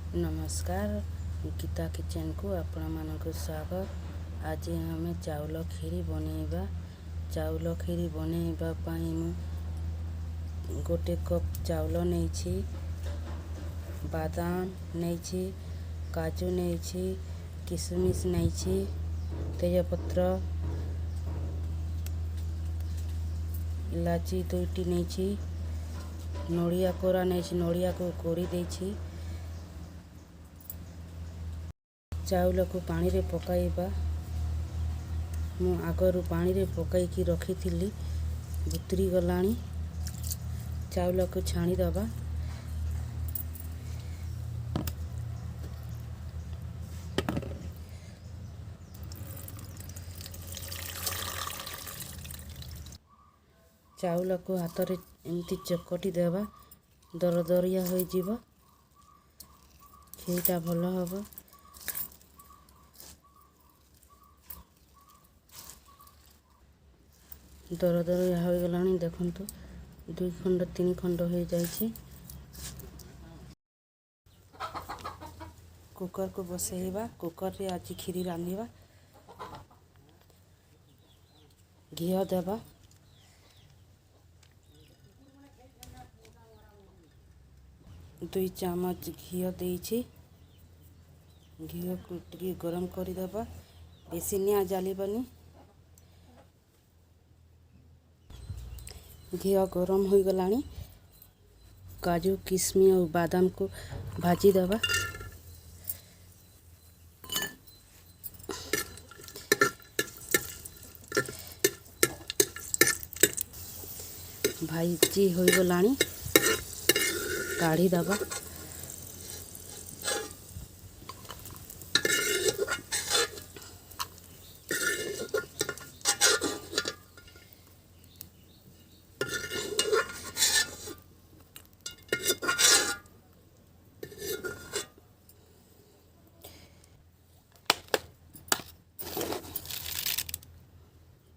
नमस्कार गीता किचन को आपण मानक स्वागत। आज आम चाउल खीरी बनैबा। चाउल खीरी बनैबा पाई मु गोटे कप चाउल नैछि, बादाम नैछि, काजू नैछि, किशमिश नैछि, तेजपत्र, इलाची दुईटी नैछि, नड़िया कोरा नैछि, नड़िया को कोरी देछि। चाउल को पानी रे पकाइबा। मु आगरू पानी रे पकाइकी रखिथिली, बुतरी गलानी। चाउल को छाणी दबा। चाउल को हाथ रे एमती चकटी देबा, दरदरिया हो जीव, खीरटा भल हबो। दरदरिया हो गलानी देखंतु, 2 खंड 3 खंड हो जाइछि। कुकर को बसैबा। कुकर रे आज खीरी रांधिबा। घी देबा। दुई चामच घी देइछि। घी को टिके गरम करि देबा। बेसी निया जालिबनी। घी गरम हो गलानी। काजू किशमिश और बादाम को भाजी देबा। भाजी हो गलानी, काढ़ी दबा।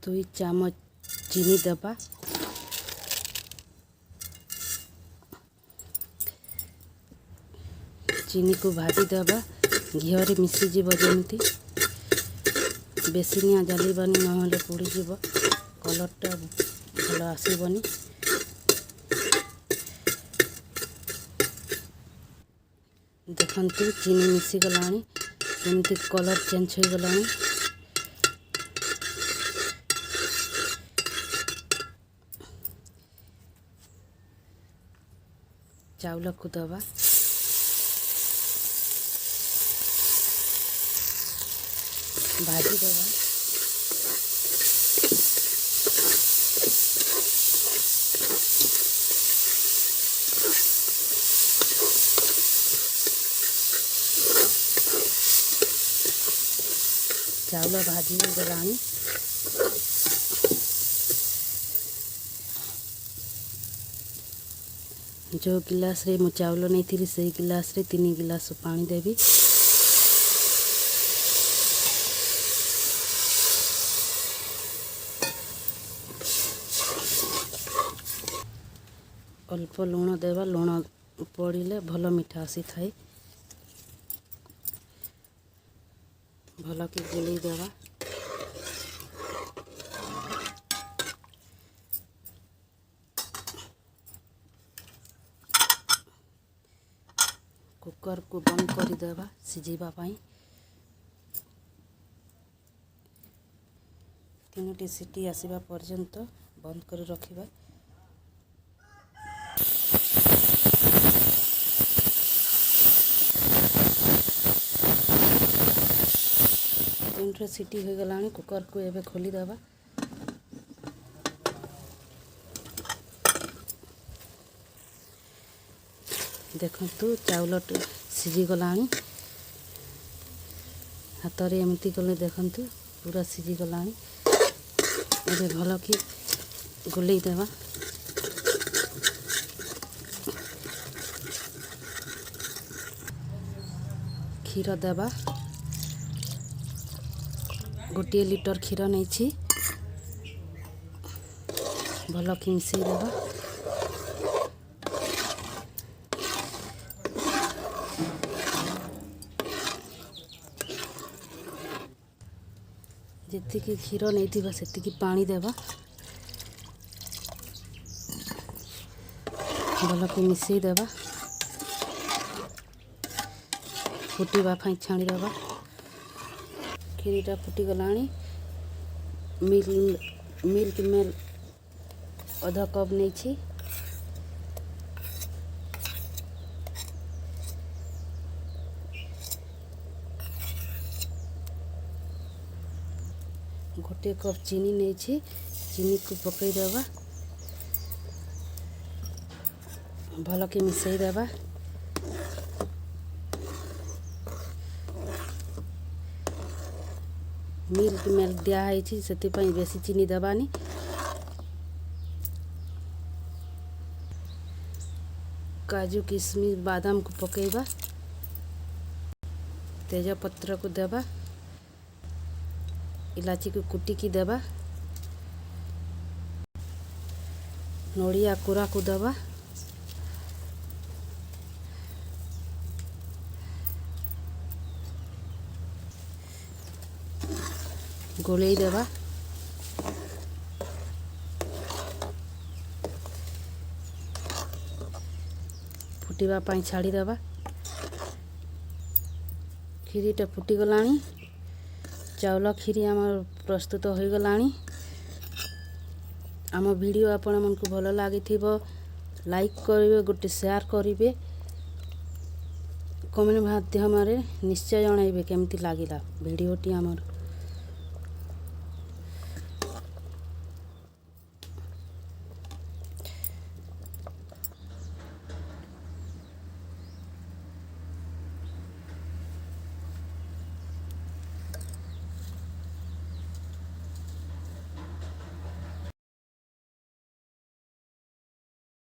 दुई चामच चीनी दबा। चीनी को भाजी देबा। घी रे मिसी जीव जेमती। बेसी निया जालिबानी, नहले पोड़ी जीव, कलरटा भल आसीबनी। देखंतु चीनी मिसी गलानी, जेमती कलर चेंज हो गलानी। चाउल को दबा। भाजी देबा। चाउल भाजी गलानी। जो गिलास रे मु चाउल नहीं थी से गिलास रे 3 गिलास पानी देवी। अल्प लुण देवा। लुण पड़े भल मीठा आसी थाए। भल कि गोलई देवा। कुकर को बंद कर देवा सिझीबा पाई। 3टी सीटी आसीबा पर्यंत बंद कर रखिबा। सीटी हो गलानी। कुकर को एबे खोली देबा। देखंतु चाउल सिझी गलानी। हाथ रे एमती गले देखंतु पूरा सिझी गलानी। एबे भल कि गोलई देबा। क्षीर देबा। 1 लिटर क्षीर नहीं भल कि मिसई देबा। ଯେତିକି କ୍ଷୀର ନେଇଥିବା ସେତିକି ପାଣି ଦେବା। ଭଲକି ମିଶାଇ ଦେବା। ଫୁଟିବା ପାଇଁ ଛାଣିଦେବା। କ୍ଷୀରିଟା ଫୁଟିଗଲାଣି। ମିଲ୍କ ମେଲ୍ ଅଧ କପ୍ ନେଇଛି। गोटे कप चीनी नहीं, चीनी को पकईदेवा। भल के मिसई देवा। मिल्क मेल दिखाई से बेसी चीनी देवानी। काजू किशमिश बादाम को पकईवा। तेजपत्र को देवा। इलाची को कुटिकी देवा। नड़िया कोरा को देवा। गोलई देवा। फुटिबा पाई छाड़ी देवा। खीरीटा फुटिगलानी। चाउल खीरी आमर प्रस्तुत हो गलानी। आम वीडियो आपण मनकु भल लागिथिबो लाइक करिवे, गोटे शेयर करिवे, कमेंट माध्यम रे निश्चय जणाइबे केमती लागिला वीडियोटी आमर।